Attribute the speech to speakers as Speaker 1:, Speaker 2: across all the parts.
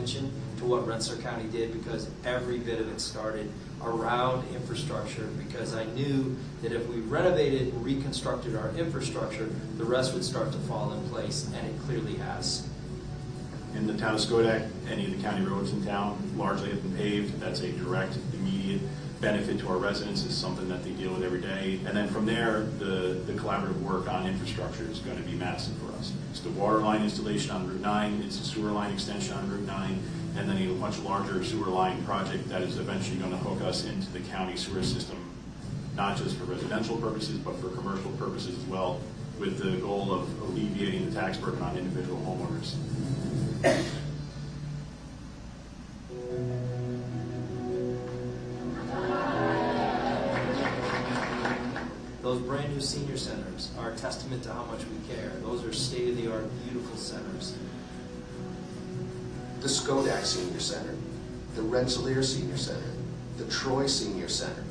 Speaker 1: attention to what Rensselaer County did, because every bit of it started around infrastructure, because I knew that if we renovated and reconstructed our infrastructure, the rest would start to fall in place, and it clearly has.
Speaker 2: In the town of Schodack, any of the county roads in town largely have been paved. That's a direct, immediate benefit to our residents. It's something that they deal with every day. And then from there, the collaborative work on infrastructure is going to be massive for us. It's the water line installation on Route 9, it's the sewer line extension on Route 9, and then a much larger sewer line project that is eventually going to hook us into the county sewer system, not just for residential purposes, but for commercial purposes as well, with the goal of alleviating the tax burden on individual homeowners.
Speaker 1: Those brand new senior centers are a testament to how much we care. Those are state-of-the-art, beautiful centers.
Speaker 3: The Schodack Senior Center, the Rensselaer Senior Center, the Troy Senior Center,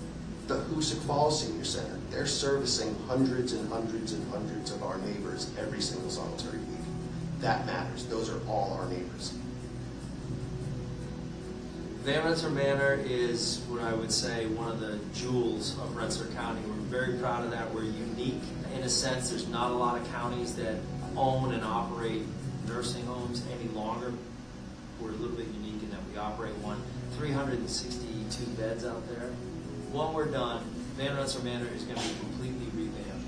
Speaker 3: the Hoosick Falls Senior Center. They're servicing hundreds and hundreds and hundreds of our neighbors every single solitary week. That matters. Those are all our neighbors.
Speaker 1: Van Rensselaer Manor is what I would say one of the jewels of Rensselaer County. We're very proud of that. We're unique in a sense. There's not a lot of counties that own and operate nursing homes any longer. We're a little bit unique in that we operate one. 362 beds out there. When we're done, Van Rensselaer Manor is going to be completely revamped.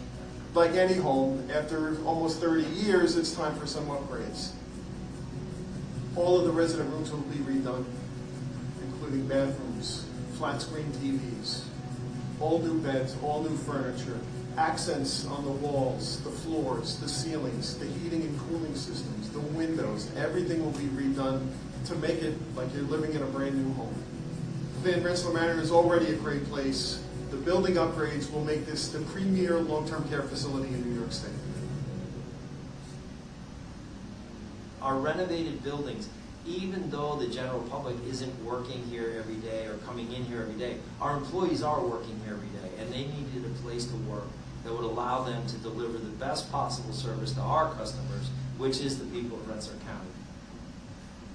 Speaker 4: Like any home, after almost 30 years, it's time for some upgrades. All of the resident rooms will be redone, including bathrooms, flat screen TVs, all new beds, all new furniture, accents on the walls, the floors, the ceilings, the heating and cooling systems, the windows. Everything will be redone to make it like you're living in a brand new home. Van Rensselaer Manor is already a great place. The building upgrades will make this the premier long-term care facility in New York State.
Speaker 1: Our renovated buildings, even though the general public isn't working here every day or coming in here every day, our employees are working here every day, and they needed a place to work that would allow them to deliver the best possible service to our customers, which is the people of Rensselaer County.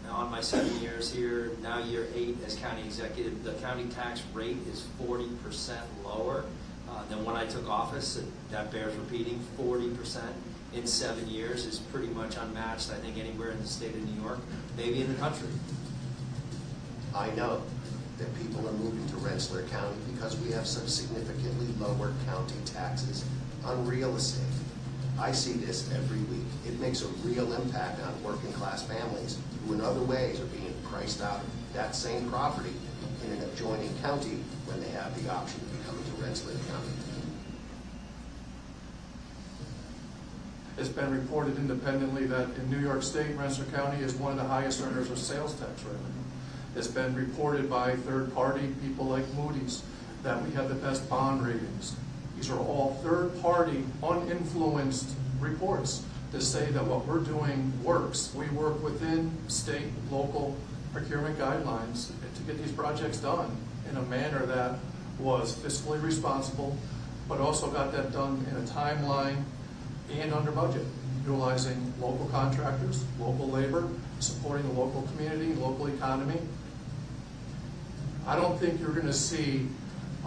Speaker 1: Now, on my 7 years here, now year 8 as county executive, the county tax rate is 40% lower than when I took office. And that bears repeating. 40% in 7 years is pretty much unmatched, I think, anywhere in the state of New York, maybe in the country.
Speaker 3: I know that people are moving to Rensselaer County because we have such significantly lower county taxes on real estate. I see this every week. It makes a real impact on working class families who in other ways are being priced out of that same property in an adjoining county when they have the option to be coming to Rensselaer County.
Speaker 5: It's been reported independently that in New York State, Rensselaer County is one of the highest earners of sales tax revenue. It's been reported by third-party people like Moody's that we have the best bond ratings. These are all third-party, uninfluenced reports to say that what we're doing works. We work within state, local procurement guidelines to get these projects done in a manner that was fiscally responsible, but also got that done in a timeline and under budget, utilizing local contractors, local labor, supporting the local community, local economy. I don't think you're going to see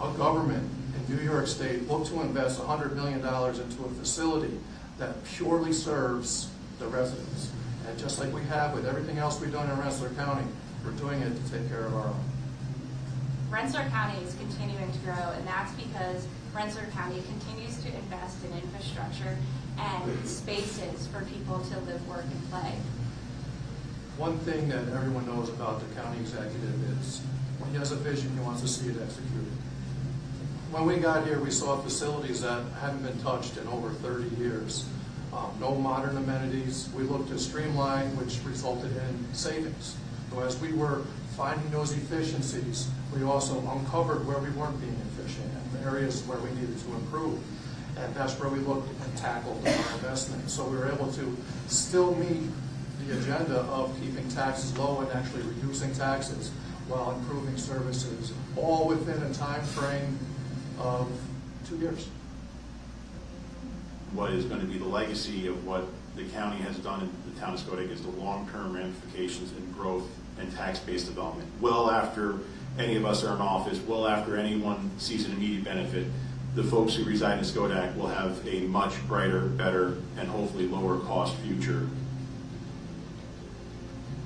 Speaker 5: a government in New York State look to invest $100 million into a facility that purely serves the residents. And just like we have with everything else we've done in Rensselaer County, we're doing it to take care of our own.
Speaker 6: Rensselaer County is continuing to grow, and that's because Rensselaer County continues to invest in infrastructure and spaces for people to live, work, and play.
Speaker 5: One thing that everyone knows about the county executive is when he has a vision, he wants to see it executed. When we got here, we saw facilities that hadn't been touched in over 30 years. No modern amenities. We looked to streamline, which resulted in savings. So as we were finding those efficiencies, we also uncovered where we weren't being efficient and areas where we needed to improve. And that's where we looked and tackled our investment. So we were able to still meet the agenda of keeping taxes low and actually reducing taxes while improving services, all within a time frame of 2 years.
Speaker 2: What is going to be the legacy of what the county has done in the town of Schodack is the long-term ramifications in growth and tax-based development. Well after any of us are in office, well after anyone sees an immediate benefit, the folks who reside in Schodack will have a much brighter, better, and hopefully lower cost future.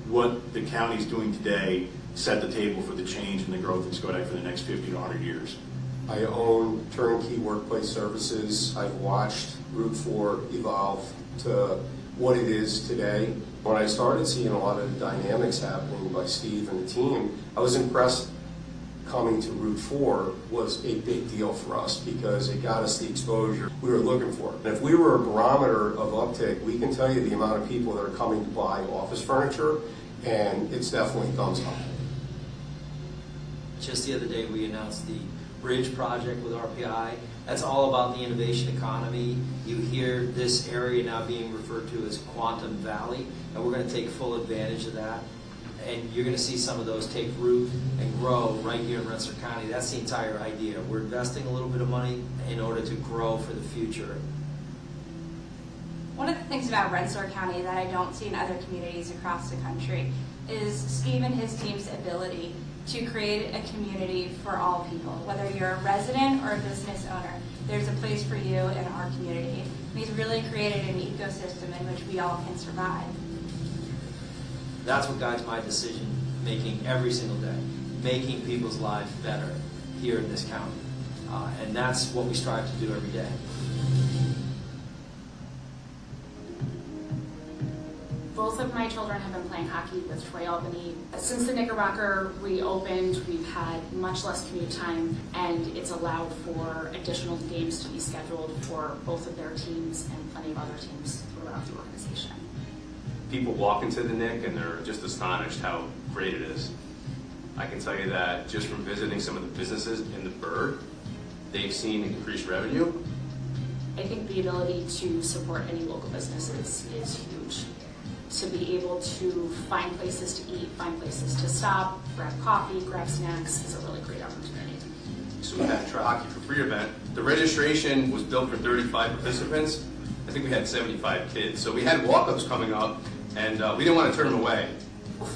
Speaker 2: What the county's doing today set the table for the change and the growth in Schodack for the next 50 to 100 years.
Speaker 7: I own Turnkey Workplace Services. I've watched Route 4 evolve to what it is today. When I started seeing a lot of the dynamics happening by Steve and the team, I was impressed. Coming to Route 4 was a big deal for us because it got us the exposure we were looking for. And if we were a barometer of uptick, we can tell you the amount of people that are coming to buy office furniture, and it's definitely thumbs up.
Speaker 1: Just the other day, we announced the bridge project with RPI. That's all about the innovation economy. You hear this area now being referred to as Quantum Valley, and we're going to take full advantage of that. And you're going to see some of those take root and grow right here in Rensselaer County. That's the entire idea. We're investing a little bit of money in order to grow for the future.
Speaker 6: One of the things about Rensselaer County that I don't see in other communities across the country is Steve and his team's ability to create a community for all people. Whether you're a resident or a business owner, there's a place for you in our community. And he's really created an ecosystem in which we all can survive.
Speaker 1: That's what guides my decision making every single day, making people's lives better here in this county. And that's what we strive to do every day.
Speaker 8: Both of my children have been playing hockey with Troy Albany. Since the Knickerbocker reopened, we've had much less commute time, and it's allowed for additional games to be scheduled for both of their teams and plenty of other teams throughout the organization.
Speaker 9: People walk into the Nick and they're just astonished how great it is. I can tell you that just from visiting some of the businesses in the burg, they've seen increased revenue.
Speaker 8: I think the ability to support any local businesses is huge. To be able to find places to eat, find places to stop, grab coffee, grab snacks is a really great opportunity.
Speaker 9: So we had a Try Hockey for Free event. The registration was built for 35 participants. I think we had 75 kids. So we had walk-ups coming up, and we didn't want to turn them away.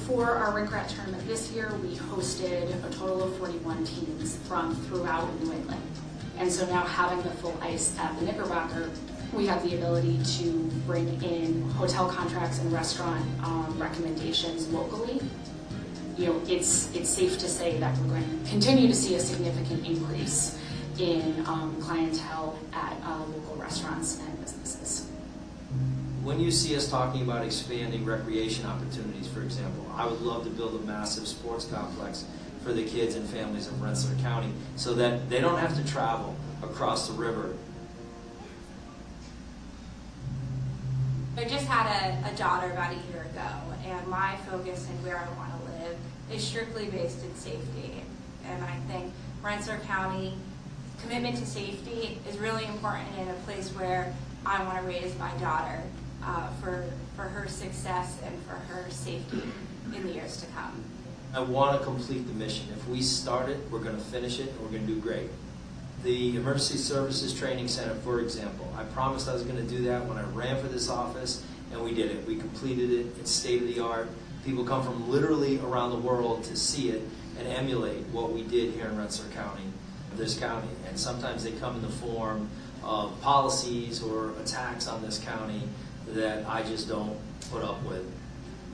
Speaker 8: For our Rink Rat tournament this year, we hosted a total of 41 teams from throughout New England. And so now having the full ice at the Knickerbocker, we have the ability to bring in hotel contracts and restaurant recommendations locally. You know, it's safe to say that we're going to continue to see a significant increase in clientele at local restaurants and businesses.
Speaker 1: When you see us talking about expanding recreation opportunities, for example, I would love to build a massive sports complex for the kids and families of Rensselaer County so that they don't have to travel across the river.
Speaker 6: I just had a daughter about a year ago, and my focus and where I want to live is strictly based in safety. And I think Rensselaer County commitment to safety is really important in a place where I want to raise my daughter for her success and for her safety in the years to come.
Speaker 1: I want to complete the mission. If we start it, we're going to finish it, and we're going to do great. The Emergency Services Training Center, for example, I promised I was going to do that when I ran for this office, and we did it. We completed it. It's state-of-the-art. People come from literally around the world to see it and emulate what we did here in Rensselaer County, this county. And sometimes they come in the form of policies or attacks on this county that I just don't put up with.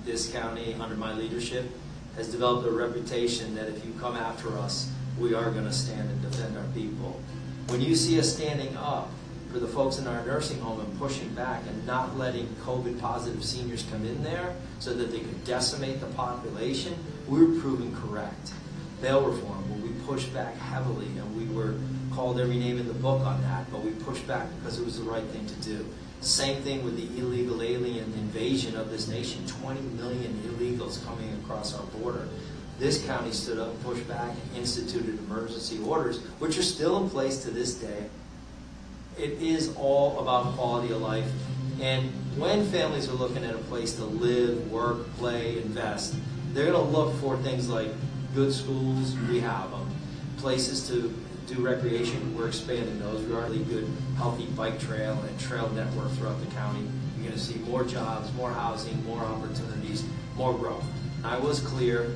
Speaker 1: This county, under my leadership, has developed a reputation that if you come after us, we are going to stand and defend our people. When you see us standing up for the folks in our nursing home and pushing back and not letting COVID-positive seniors come in there so that they could decimate the population, we were proven correct. Bail reform, where we pushed back heavily, and we were called every name in the book on that, but we pushed back because it was the right thing to do. Same thing with the illegal alien invasion of this nation, 20 million illegals coming across our border. This county stood up, pushed back, and instituted emergency orders, which are still in place to this day. It is all about quality of life. And when families are looking at a place to live, work, play, invest, they're going to look for things like good schools, we have them. Places to do recreation, we're expanding those. We are a really good, healthy bike trail and trail network throughout the county. You're going to see more jobs, more housing, more opportunities, more growth. And I was clear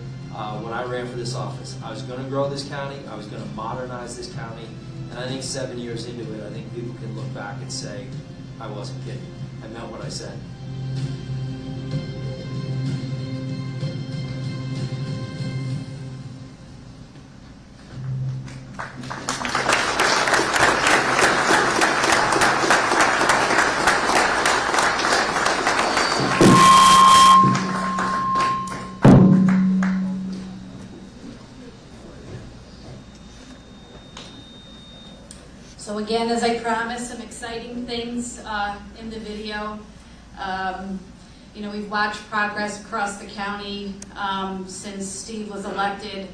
Speaker 1: when I ran for this office. I was going to grow this county. I was going to modernize this county. And I think 7 years into it, I think people can look back and say, I wasn't kidding. I meant what I said.
Speaker 8: So again, as I promised, some exciting things in the video. You know, we've watched progress across the county since Steve was elected,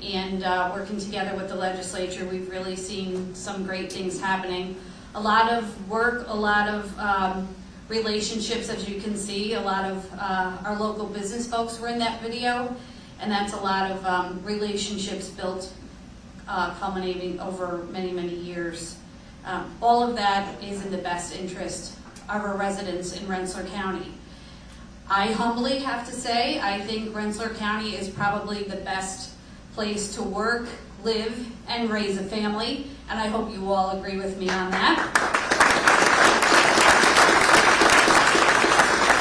Speaker 8: and working together with the legislature, we've really seen some great things happening. A lot of work, a lot of relationships, as you can see. A lot of our local business folks were in that video, and that's a lot of relationships built culminating over many, many years. All of that is in the best interest of our residents in Rensselaer County. I humbly have to say, I think Rensselaer County is probably the best place to work, live, and raise a family, and I hope you all agree with me on that.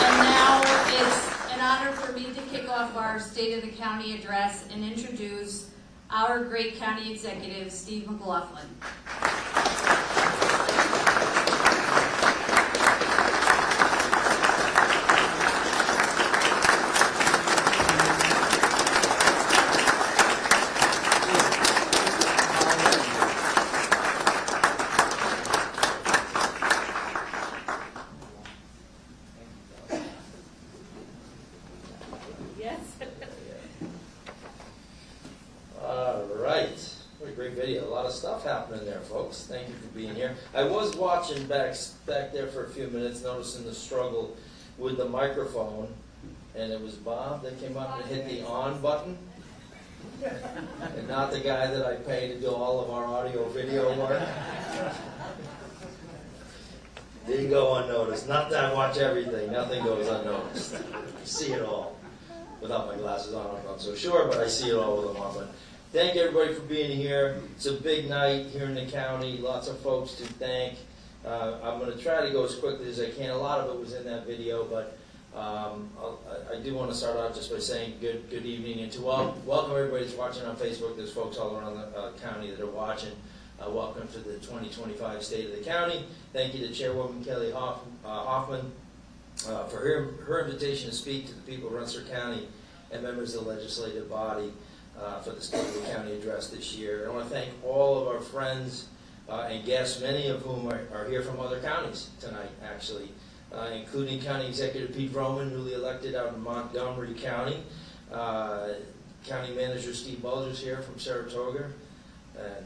Speaker 8: And now it's an honor for me to kick off our State of the County address and introduce our great county executive, Steve McLaughlin.
Speaker 6: Yes.
Speaker 1: All right. What a great video. A lot of stuff happening there, folks. Thank you for being here. I was watching back there for a few minutes, noticing the struggle with the microphone, and it was Bob that came up and hit the on button, and not the guy that I pay to do all of our audio video work. Didn't go unnoticed. Not that I watch everything. Nothing goes unnoticed. I see it all. Without my glasses on, I'm not so sure, but I see it all with them on. But thank everybody for being here. It's a big night here in the county. Lots of folks to thank. I'm going to try to go as quickly as I can. A lot of it was in that video, but I do want to start out just by saying good evening and to welcome everybody that's watching on Facebook. There's folks all around the county that are watching. Welcome to the 2025 State of the County. Thank you to Chairwoman Kelly Hoffman for her invitation to speak to the people of Rensselaer County and members of the legislative body for the State of the County address this year. I want to thank all of our friends and guests, many of whom are here from other counties tonight, actually, including County Executive Pete Vroman, newly elected out in Montgomery County, County Manager Steve Bulger's here from Saratoga,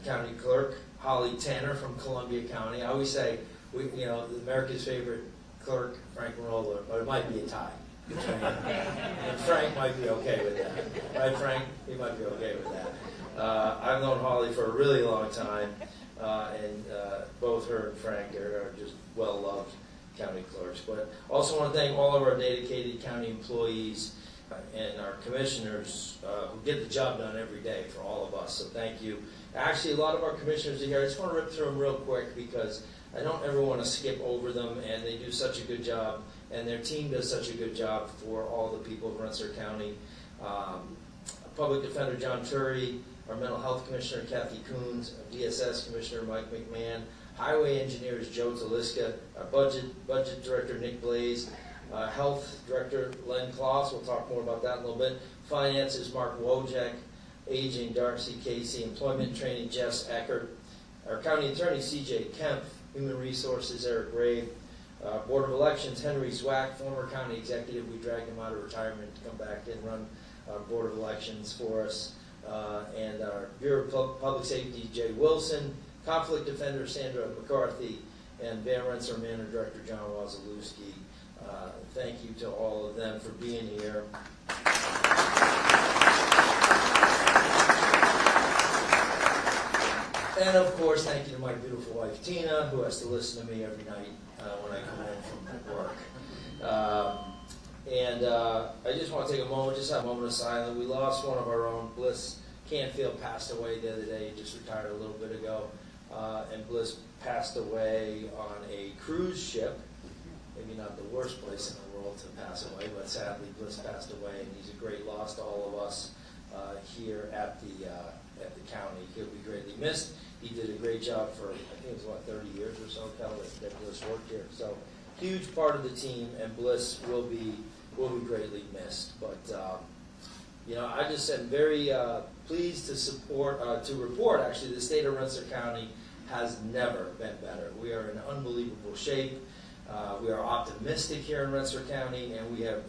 Speaker 1: County Clerk Holly Tanner from Columbia County. I always say, America's favorite clerk, Frank Marola, but it might be a tie. And Frank might be okay with that. Right, Frank? He might be okay with that. I've known Holly for a really long time, and both her and Frank are just well-loved county clerks. But also want to thank all of our dedicated county employees and our commissioners who get the job done every day for all of us. So thank you. Actually, a lot of our commissioners are here. I just want to rip through them real quick because I don't ever want to skip over them, and they do such a good job, and their team does such a good job for all the people of Rensselaer County. Public Defender John Turry, our Mental Health Commissioner Kathy Coons, DSS Commissioner Mike McMahon, Highway Engineers Joe Taliska, our Budget Director Nick Blaze, Health Director Len Kloss, we'll talk more about that in a little bit, Finances Mark Wojak, Aging Darcy Casey, Employment Training Jess Eckert, our County Attorney CJ Kemp, Human Resources Eric Grave, Board of Elections Henry Zwack, former county executive. We dragged him out of retirement to come back and run our Board of Elections for us. And our Bureau of Public Safety Jay Wilson, Conflict Defender Sandra McCarthy, and Van Rensselaer Manor Director John Wazalewski. Thank you to all of them for being here. And of course, thank you to my beautiful wife Tina, who has to listen to me every night when I come home from work. I just want to take a moment, just have a moment of silence. We lost one of our own. Bliss Canfield passed away the other day. He just retired a little bit ago. And Bliss passed away on a cruise ship. Maybe not the worst place in the world to pass away, but sadly Bliss passed away, and he's a great loss to all of us here at the county. He'll be greatly missed. He did a great job for, I think it was, 30 years or so, Cal, that Bliss worked here. So, huge part of the team, and Bliss will be greatly missed. But, I just am very pleased to report, actually, the state of Rensselaer County has never been better. We are in unbelievable shape. We are optimistic here in Rensselaer County, and we have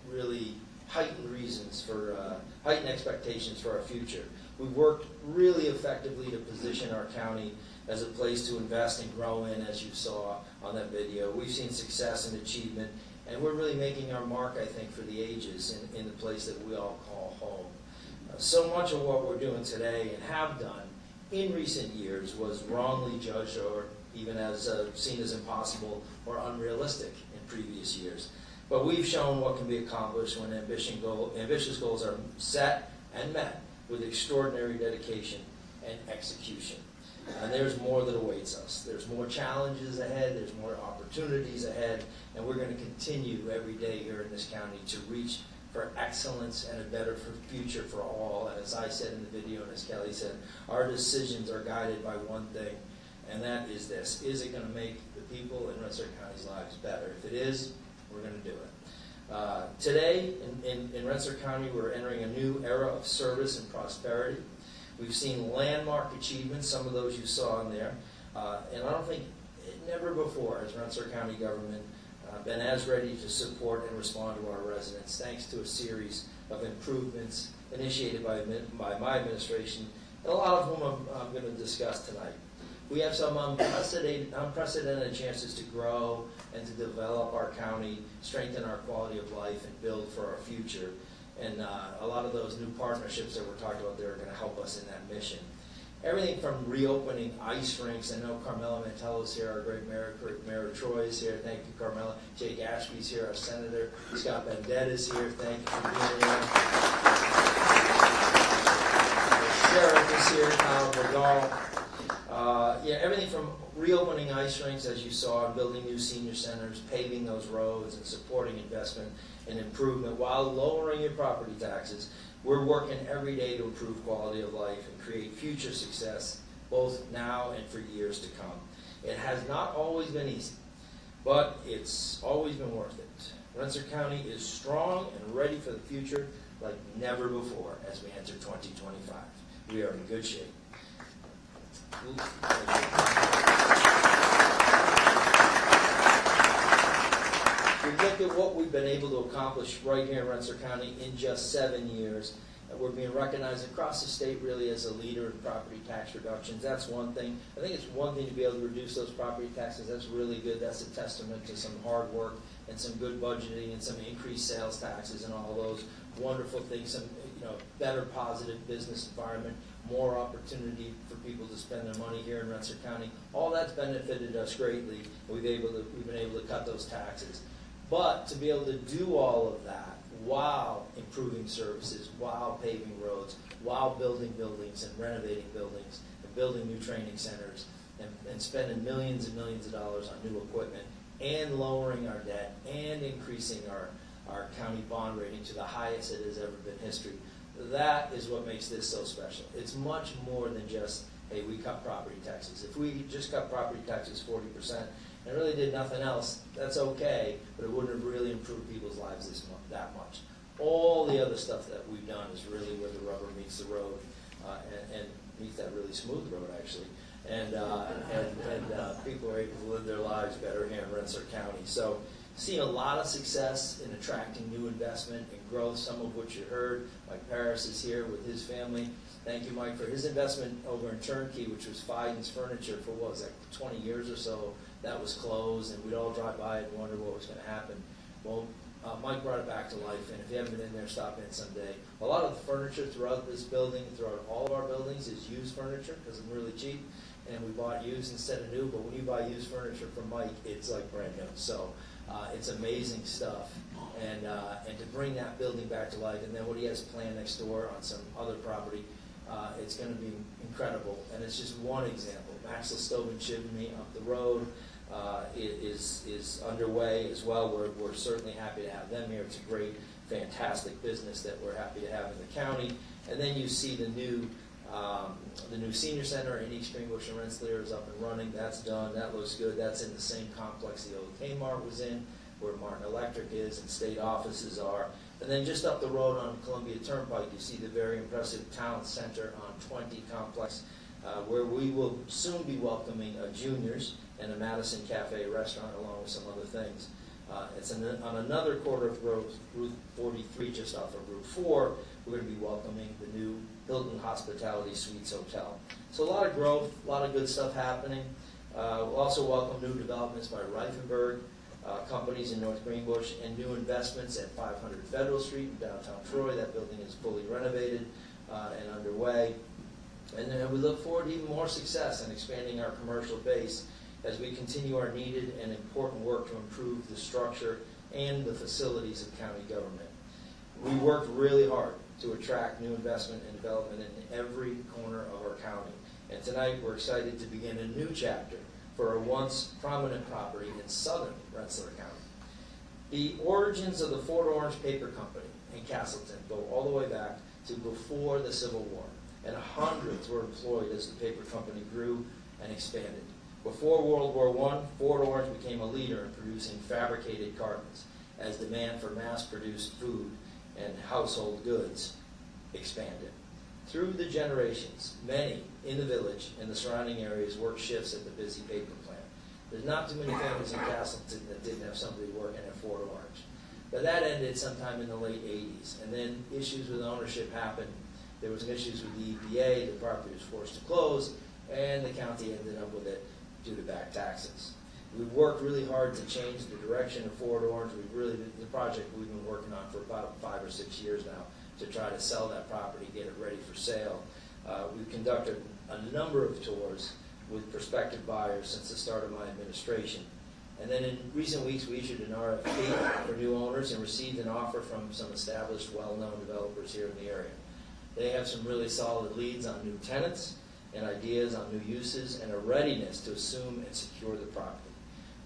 Speaker 1: really heightened expectations for our future. We've worked really effectively to position our county as a place to invest and grow in, as you saw on that video. We've seen success and achievement, and we're really making our mark, I think, for the ages in the place that we all call home. So much of what we're doing today and have done in recent years was wrongly judged or even as seen as impossible or unrealistic in previous years. But we've shown what can be accomplished when ambitious goals are set and met with extraordinary dedication and execution. And there's more that awaits us. There's more challenges ahead, there's more opportunities ahead, and we're going to continue every day here in this county to reach for excellence and a better future for all. And as I said in the video, and as Kelly said, our decisions are guided by one thing, and that is this: is it going to make the people in Rensselaer County's lives better? If it is, we're going to do it. Today, in Rensselaer County, we're entering a new era of service and prosperity. We've seen landmark achievements, some of those you saw in there, and I don't think never before has Rensselaer County government been as ready to support and respond to our residents, thanks to a series of improvements initiated by my administration, and a lot of whom I'm going to discuss tonight. We have some unprecedented chances to grow and to develop our county, strengthen our quality of life, and build for our future. And a lot of those new partnerships that we're talking about there are going to help us in that mission. Everything from reopening ice rinks. I know Carmela Mantello's here, our great Mayor Troy is here. Thank you, Carmela. Jake Ashby's here, our Senator. Scott Bendet is here. Thank you for being here. The Sheriff is here, Kyle Bergall. Everything from reopening ice rinks, as you saw, and building new senior centers, paving those roads, and supporting investment and improvement while lowering your property taxes. We're working every day to improve quality of life and create future success, both now and for years to come. It has not always been easy, but it's always been worth it. Rensselaer County is strong and ready for the future like never before as we enter 2025. We are in good shape. We've looked at what we've been able to accomplish right here in Rensselaer County in just 7 years. We're being recognized across the state really as a leader in property tax reductions. That's one thing. I think it's one thing to be able to reduce those property taxes. That's really good. That's a testament to some hard work and some good budgeting and some increased sales taxes and all those wonderful things. Some better positive business environment, more opportunity for people to spend their money here in Rensselaer County. All that's benefited us greatly. We've been able to cut those taxes. But to be able to do all of that while improving services, while paving roads, while building buildings and renovating buildings and building new training centers and spending millions and millions of dollars on new equipment and lowering our debt and increasing our county bond rating to the highest it has ever been in history. That is what makes this so special. It's much more than just, hey, we cut property taxes. If we just cut property taxes 40% and really did nothing else, that's okay, but it wouldn't have really improved people's lives that much. All the other stuff that we've done is really where the rubber meets the road and meets that really smooth road, actually. And people are able to live their lives better here in Rensselaer County. So, seeing a lot of success in attracting new investment and growth, some of which you heard. Mike Paris is here with his family. Thank you, Mike, for his investment over in Turnkey, which was Fiden's Furniture for, 20 years or so. That was closed, and we'd all drive by and wonder what was going to happen. Well, Mike brought it back to life, and if you haven't been in there, stop in someday. A lot of the furniture throughout this building, throughout all of our buildings, is used furniture because it's really cheap, and we bought used instead of new, but when you buy used furniture from Mike, it's like brand new. So It's amazing stuff. And to bring that building back to life, and then what he has planned next door on some other property, it's going to be incredible. And it's just one example. Maxwell Stove and Chimney up the road is underway as well. We're certainly happy to have them here. It's a great, fantastic business that we're happy to have in the county. And then you see the new senior center in East Greenbush and Rensselaer is up and running. That's done. That looks good. That's in the same complex the old Kmart was in, where Martin Electric is and state offices are. And then just up the road on Columbia Turnpike, you see the very impressive Town Center on 20 complex, where we will soon be welcoming Juniors and a Madison Cafe restaurant, along with some other things. It's on another quarter of Route 43, just off of Route 4. We're going to be welcoming the new Hilton Hospitality Suites Hotel. So a lot of growth, a lot of good stuff happening. We'll also welcome new developments by Reifenberg companies in North Greenbush, and new investments at 500 Federal Street in downtown Troy. That building is fully renovated and underway. And then we look forward to even more success in expanding our commercial base as we continue our needed and important work to improve the structure and the facilities of county government. We worked really hard to attract new investment and development in every corner of our county. And tonight we're excited to begin a new chapter for a once prominent property in southern Rensselaer County. The origins of the Fort Orange Paper Company in Castleton go all the way back to before the Civil War, and hundreds were employed as the paper company grew and expanded. Before World War I, Fort Orange became a leader in producing fabricated cartons as demand for mass-produced food and household goods expanded. Through the generations, many in the village and the surrounding areas worked shifts at the busy paper plant. There's not too many families in Castleton that didn't have somebody working at Fort Orange. But that ended sometime in the late 80s, and then issues with ownership happened. There was issues with the EPA, the property was forced to close, and the county ended up with it due to back taxes. We've worked really hard to change the direction of Fort Orange. The project we've been working on for about 5 or 6 years now to try to sell that property, get it ready for sale. We've conducted a number of tours with prospective buyers since the start of my administration. And then in recent weeks, we issued an RFP for new owners and received an offer from some established, well-known developers here in the area. They have some really solid leads on new tenants and ideas on new uses and a readiness to assume and secure the property.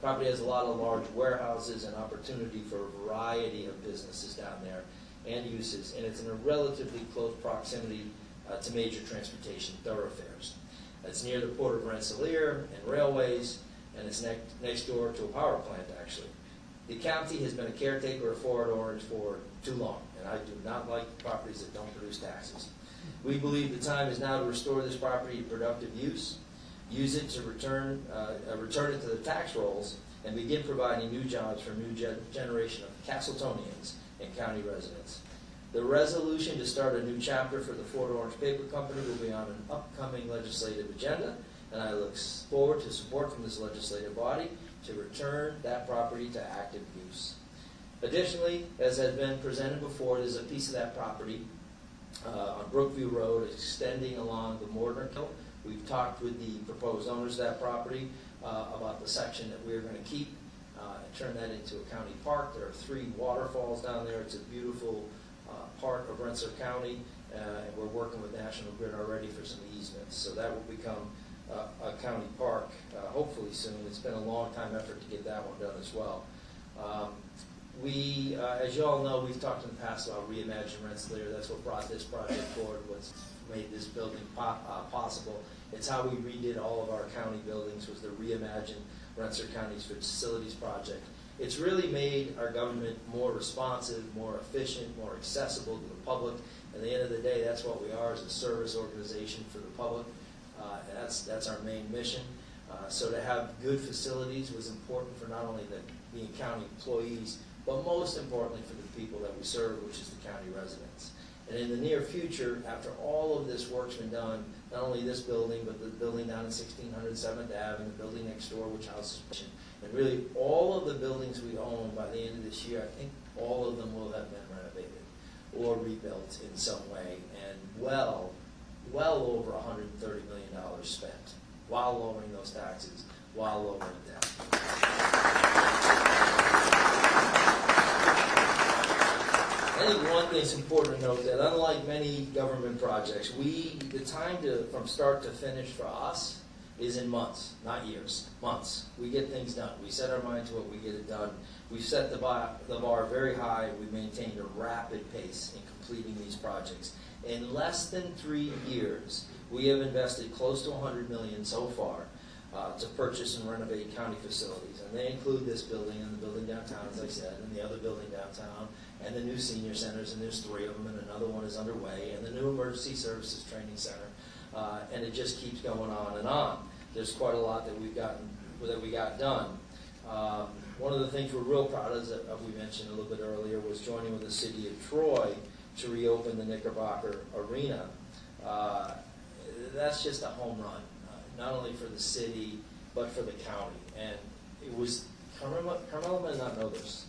Speaker 1: The property has a lot of large warehouses and opportunity for a variety of businesses down there and uses, and it's in a relatively close proximity to major transportation thoroughfares. It's near the port of Rensselaer and railways, and it's next door to a power plant, actually. The county has been a caretaker of Fort Orange for too long, and I do not like properties that don't produce taxes. We believe the time is now to restore this property to productive use, use it to return it to the tax rolls, and begin providing new jobs for a new generation of Castletonians and county residents. The resolution to start a new chapter for the Fort Orange Paper Company will be on an upcoming legislative agenda, and I look forward to support from this legislative body to return that property to active use. Additionally, as has been presented before, there's a piece of that property on Brookview Road extending along the Mortimer Kill. We've talked with the proposed owners of that property about the section that we're going to keep and turn that into a county park. There are 3 waterfalls down there. It's a beautiful part of Rensselaer County, and we're working with National Grid already for some easements. So that will become a county park hopefully soon. It's been a long time effort to get that one done as well. As you all know, we've talked in the past about Reimagine Rensselaer. That's what brought this project forward, what's made this building possible. It's how we redid all of our county buildings, was the Reimagine Rensselaer County's Facilities Project. It's really made our government more responsive, more efficient, more accessible to the public. At the end of the day, that's what we are, as a service organization for the public. And that's our main mission. So to have good facilities was important for not only the county employees, but most importantly for the people that we serve, which is the county residents. And in the near future, after all of this work's been done, not only this building, but the building down in 1600 7th Ave, and the building next door, which houses, and really all of the buildings we own by the end of this year, I think all of them will have been renovated or rebuilt in some way, and well over $130 million spent while lowering those taxes, while lowering debt. I think one thing is important to note that unlike many government projects, the time from start to finish for us is in months, not years, months. We get things done. We set our mind to it, we get it done. We've set the bar very high. We've maintained a rapid pace in completing these projects. In less than 3 years, we have invested close to $100 million so far to purchase and renovate county facilities. And they include this building and the building downtown, as I said, and the other building downtown, and the new senior centers, and there's 3 of them, and another one is underway, and the new emergency services training center, and it just keeps going on and on. There's quite a lot that we got done. One of the things we're real proud of, as we mentioned a little bit earlier, was joining with the city of Troy to reopen the Knickerbocker Arena. That's just a home run, not only for the city, but for the county. And it was, Carmela may not know this.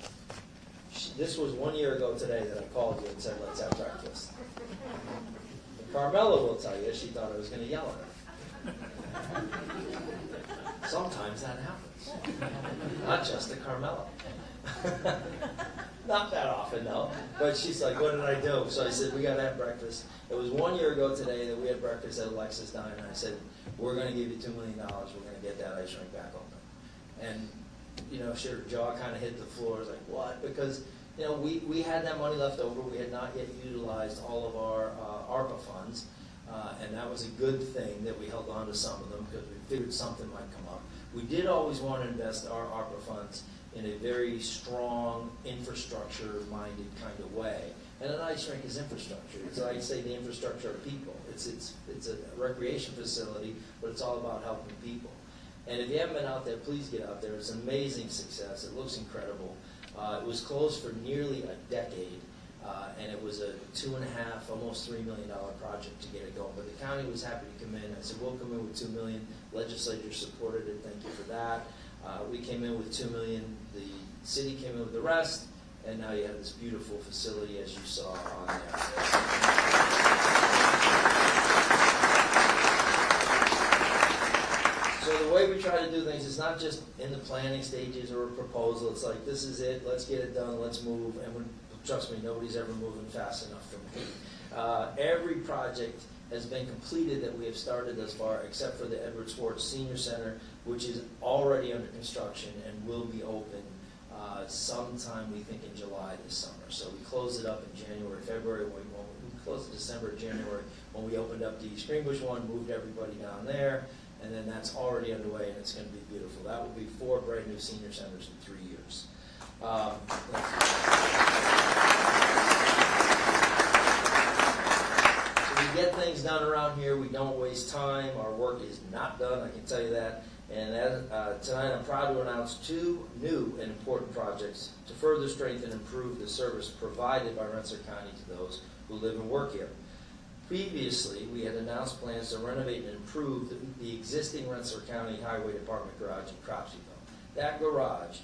Speaker 1: This was 1 year ago today that I called you and said, let's have breakfast. And Carmela will tell you, she thought I was going to yell at her. Sometimes that happens. Not just to Carmela. Not that often, though. But she's like, what did I do? So I said, we got to have breakfast. It was 1 year ago today that we had breakfast at Alexis Diner. And I said, we're going to give you $2 million. We're going to get that ice rink back open. And, her jaw kind of hit the floor. I was like, what? Because, we had that money left over. We had not yet utilized all of our ARPA funds. And that was a good thing that we held on to some of them because we figured something might come up. We did always want to invest our ARPA funds in a very strong, infrastructure-minded kind of way. And an ice rink is infrastructure. So I'd say the infrastructure are people. It's a recreation facility, but it's all about helping people. And if you haven't been out there, please get out there. It's an amazing success. It looks incredible. It was closed for nearly a decade, and it was a $2.5, almost $3 million project to get it going. But the county was happy to come in. I said, we'll come in with $2 million. Legislature supported it. Thank you for that. We came in with $2 million. The city came in with the rest, and now you have this beautiful facility, as you saw on there. So the way we try to do things is not just in the planning stages or a proposal. It's like, this is it, let's get it done, let's move. And trust me, nobody's ever moving fast enough for me. Every project has been completed that we have started thus far, except for the Edward Swartz Senior Center, which is already under construction and will be open sometime, we think, in July this summer. So we closed it up in January, February. We closed it December, January, when we opened up the East Greenbush one, moved everybody down there, and then that's already underway, and it's going to be beautiful. That will be 4 brand new senior centers in 3 years. So we get things done around here. We don't waste time. Our work is not done, I can tell you that. And tonight I'm proud to announce 2 new and important projects to further strengthen and improve the service provided by Rensselaer County to those who live and work here. Previously, we had announced plans to renovate and improve the existing Rensselaer County Highway Department garage in Cropseyville. That garage,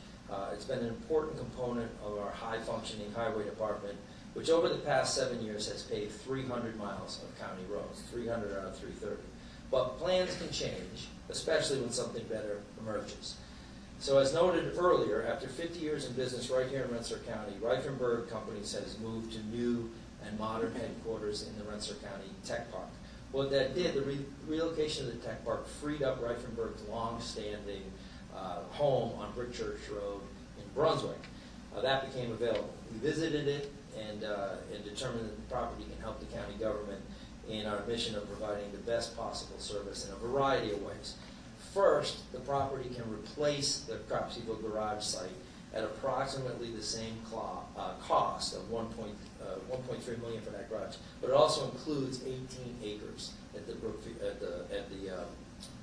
Speaker 1: it's been an important component of our high-functioning highway department, which over the past 7 years has paved 300 miles of county roads, 300 out of 330. But plans can change, especially when something better emerges. So as noted earlier, after 50 years in business right here in Rensselaer County, Reifenberg Companies has moved to new and modern headquarters in the Rensselaer County Tech Park. What that did, the relocation of the Tech Park freed up Reifenberg's long-standing home on Brick Church Road in Brunswick. That became available. We visited it and determined that the property can help the county government in our mission of providing the best possible service in a variety of ways. First, the property can replace the Cropseyville garage site at approximately the same cost of $1.3 million for that garage, but it also includes 18 acres at the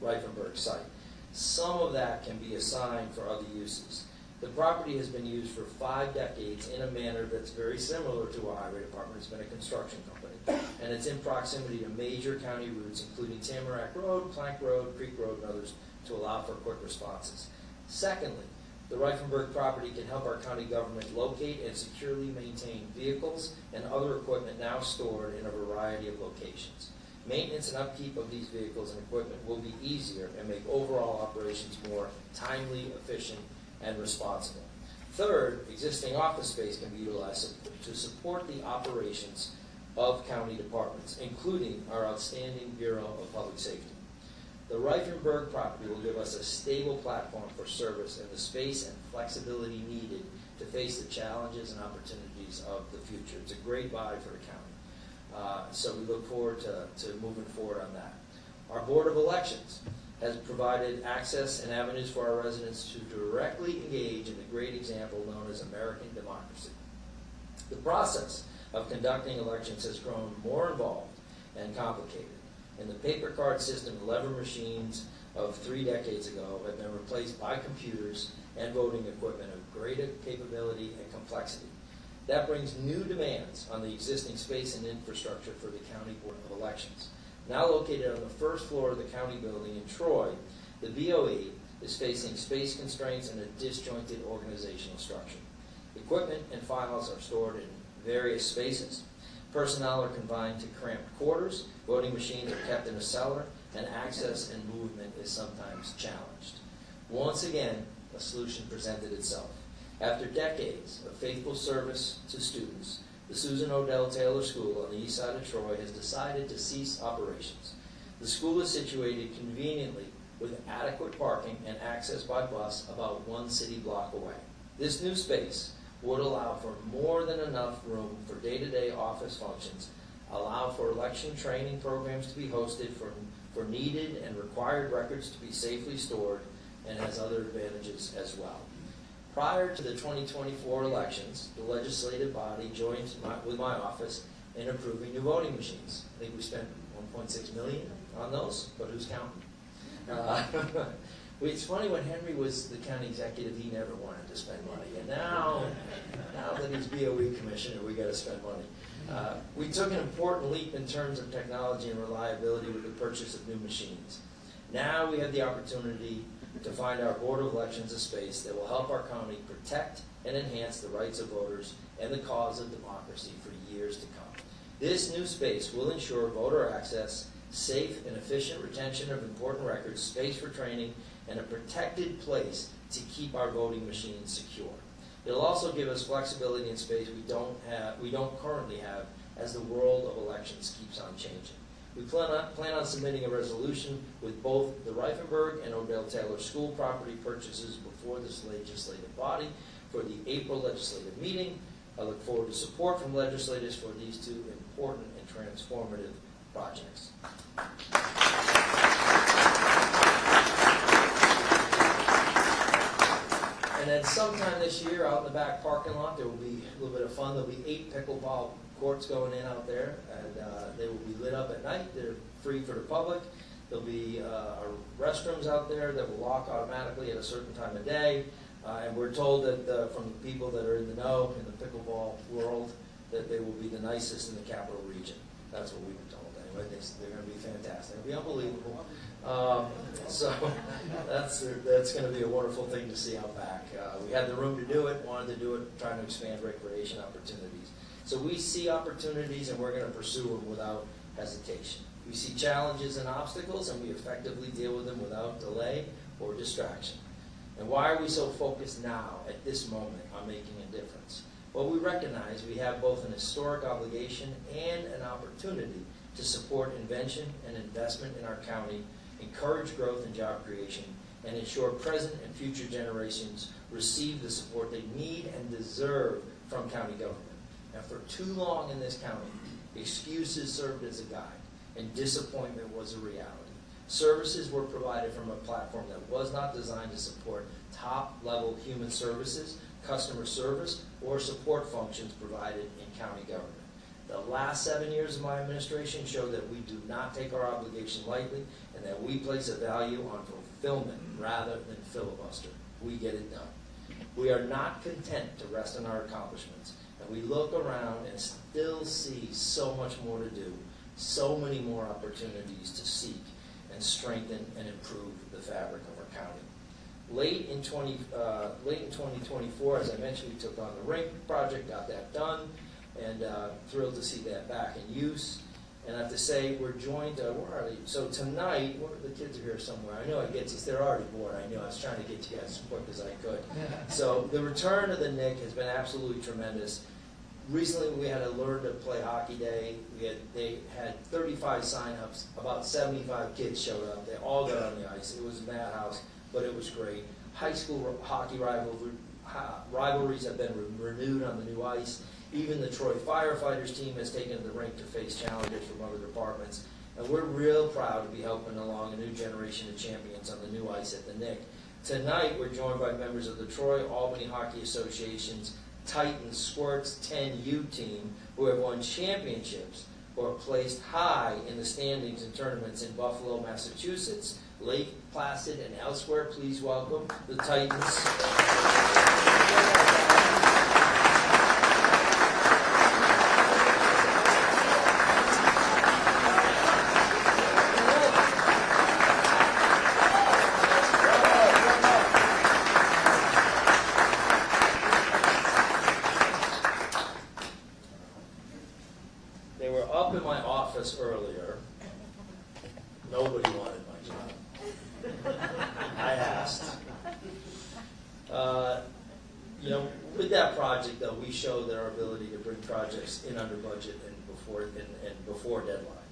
Speaker 1: Reifenberg site. Some of that can be assigned for other uses. The property has been used for 5 decades in a manner that's very similar to a highway department. It's been a construction company, and it's in proximity to major county routes, including Tamarack Road, Plank Road, Creek Road, and others, to allow for quick responses. Secondly, the Reifenberg property can help our county government locate and securely maintain vehicles and other equipment now stored in a variety of locations. Maintenance and upkeep of these vehicles and equipment will be easier and make overall operations more timely, efficient, and responsible. Third, existing office space can be utilized to support the operations of county departments, including our outstanding Bureau of Public Safety. The Reifenberg property will give us a stable platform for service and the space and flexibility needed to face the challenges and opportunities of the future. It's a great buy for the county. So we look forward to moving forward on that. Our Board of Elections has provided access and avenues for our residents to directly engage in the great example known as American democracy. The process of conducting elections has grown more involved and complicated. In the paper card system, 11 machines of 3 decades ago have been replaced by computers and voting equipment of greater capability and complexity. That brings new demands on the existing space and infrastructure for the County Board of Elections. Now located on the first floor of the county building in Troy, the BOE is facing space constraints and a disjointed organizational structure. Equipment and files are stored in various spaces. Personnel are confined to cramped quarters, voting machines are kept in a cellar, and access and movement is sometimes challenged. Once again, a solution presented itself. After decades of faithful service to students, the Susan Odell Taylor School on the east side of Troy has decided to cease operations. The school is situated conveniently with adequate parking and access by bus about 1 city block away. This new space would allow for more than enough room for day-to-day office functions, allow for election training programs to be hosted for needed and required records to be safely stored, and has other advantages as well. Prior to the 2024 elections, the legislative body joined with my office in approving new voting machines. I think we spent $1.6 million on those, but who's counting? It's funny, when Henry was the county executive, he never wanted to spend money. And now that he's BOE commissioner, we got to spend money. We took an important leap in terms of technology and reliability with the purchase of new machines. Now we have the opportunity to find our Board of Elections a space that will help our county protect and enhance the rights of voters and the cause of democracy for years to come. This new space will ensure voter access, safe and efficient retention of important records, space for training, and a protected place to keep our voting machines secure. It'll also give us flexibility and space we don't currently have as the world of elections keeps on changing. We plan on submitting a resolution with both the Reifenberg and Odell Taylor School property purchases before this legislative body for the April legislative meeting. I look forward to support from legislators for these two important and transformative projects. And then sometime this year, out in the back parking lot, there will be a little bit of fun. There'll be 8 pickleball courts going in out there, and they will be lit up at night. They're free for the public. There'll be restrooms out there that will lock automatically at a certain time of day. And we're told that from the people that are in the know in the pickleball world, that they will be the nicest in the capital region. That's what we've been told. Anyway, they're going to be fantastic. It'll be unbelievable. So that's going to be a wonderful thing to see out back. We had the room to do it, wanted to do it, trying to expand recreation opportunities. So we see opportunities, and we're going to pursue them without hesitation. We see challenges and obstacles, and we effectively deal with them without delay or distraction. And why are we so focused now, at this moment, on making a difference? Well, we recognize we have both an historic obligation and an opportunity to support invention and investment in our county, encourage growth and job creation, and ensure present and future generations receive the support they need and deserve from county government. And for too long in this county, excuses served as a guide, and disappointment was a reality. Services were provided from a platform that was not designed to support top-level human services, customer service, or support functions provided in county government. The last 7 years of my administration show that we do not take our obligation lightly, and that we place a value on fulfillment rather than filibuster. We get it done. We are not content to rest on our accomplishments, and we look around and still see so much more to do, so many more opportunities to seek and strengthen and improve the fabric of our county. Late in 2024, as I mentioned, we took on the rink project, got that done, and thrilled to see that back in use. And I have to say, we're joined, where are they? So tonight, the kids are here somewhere. I know I get these, they're already bored, I knew. I was trying to get to you guys as quick as I could. So the return of the Nick has been absolutely tremendous. Recently, we had a Learn to Play Hockey Day. They had 35 sign-ups. About 75 kids showed up. They all got on the ice. It was a madhouse, but it was great. High school hockey rivalries have been renewed on the new ice. Even the Troy firefighters team has taken to the rink to face challenges from other departments. And we're real proud to be helping along a new generation of champions on the new ice at the Nick. Tonight, we're joined by members of the Troy Albany Hockey Association's Titans Squirts 10U team, who have won championships or placed high in the standings in tournaments in Buffalo, Massachusetts, Lake Placid, and elsewhere. Please welcome the Titans. They were up in my office earlier. Nobody wanted my job. I asked. With that project, though, we showed our ability to bring projects in under budget and before deadline.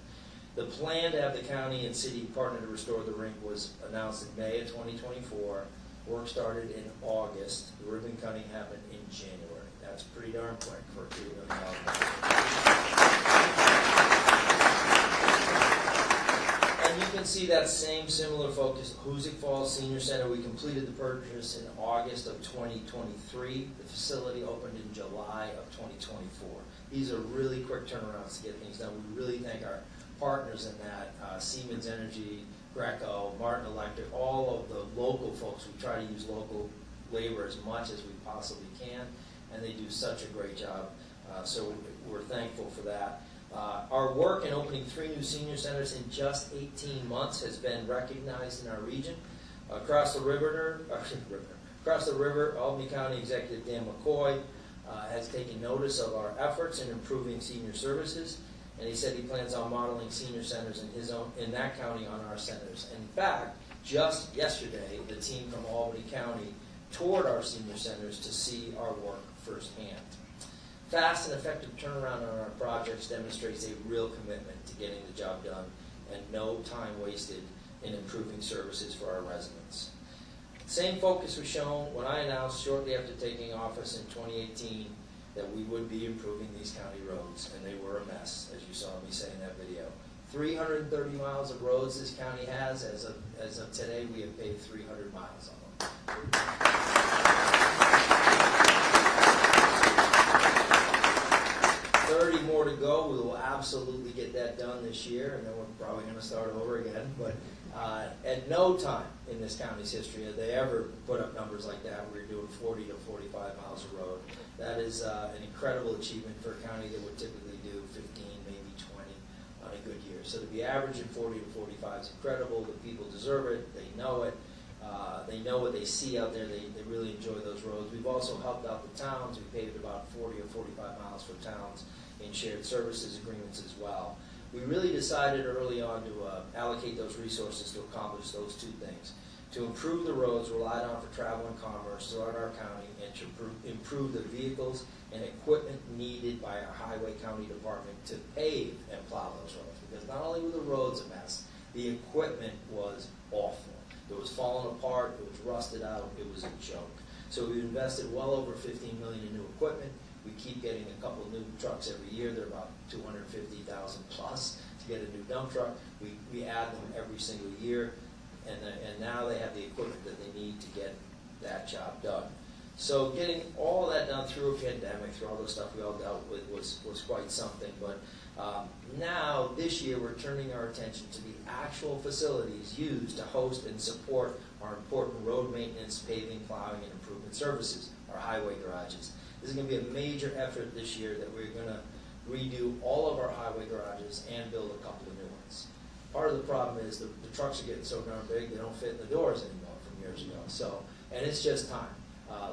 Speaker 1: The plan to have the county and city partner to restore the rink was announced in May of 2024. Work started in August. The ribbon cutting happened in January. That's pretty darn quick for a $2 million. And you can see that same similar focus. Hoosick Falls Senior Center, we completed the purchase in August of 2023. The facility opened in July of 2024. These are really quick turnarounds to get things done. We really thank our partners in that, Siemens Energy, Greco, Martin Electric, all of the local folks. We try to use local labor as much as we possibly can, and they do such a great job. So we're thankful for that. Our work in opening 3 new senior centers in just 18 months has been recognized in our region. Across the river, Albany County Executive Dan McCoy has taken notice of our efforts in improving senior services, and he said he plans on modeling senior centers in that county on our centers. In fact, just yesterday, the team from Albany County toured our senior centers to see our work firsthand. Fast and effective turnaround on our projects demonstrates a real commitment to getting the job done and no time wasted in improving services for our residents. Same focus was shown when I announced shortly after taking office in 2018 that we would be improving these county roads, and they were a mess, as you saw me say in that video. 330 miles of roads this county has. As of today, we have paved 300 miles of them. 30 more to go. We will absolutely get that done this year, and then we're probably going to start over again. But at no time in this county's history have they ever put up numbers like that. We're doing 40 to 45 miles of road. That is an incredible achievement for a county that would typically do 15, maybe 20 on a good year. So to be averaging 40 to 45 is incredible. The people deserve it. They know it. They know what they see out there. They really enjoy those roads. We've also helped out the towns. We paved about 40 or 45 miles for towns in shared services agreements as well. We really decided early on to allocate those resources to accomplish those two things. To improve the roads relied on for travel and commerce throughout our county, and to improve the vehicles and equipment needed by our highway county department to pave and plow those roads. Because not only were the roads a mess, the equipment was awful. It was falling apart, it was rusted out, it was a joke. So we've invested well over $15 million in new equipment. We keep getting a couple of new trucks every year. They're about $250,000 plus to get a new dump truck. We add them every single year, and now they have the equipment that they need to get that job done. So getting all of that done through a pandemic, through all the stuff we all dealt with, was quite something. But now, this year, we're turning our attention to the actual facilities used to host and support our important road maintenance, paving, plowing, and improvement services, our highway garages. This is going to be a major effort this year that we're going to redo all of our highway garages and build a couple of new ones. Part of the problem is the trucks are getting so darn big, they don't fit in the doors anymore from years ago. So, and it's just time.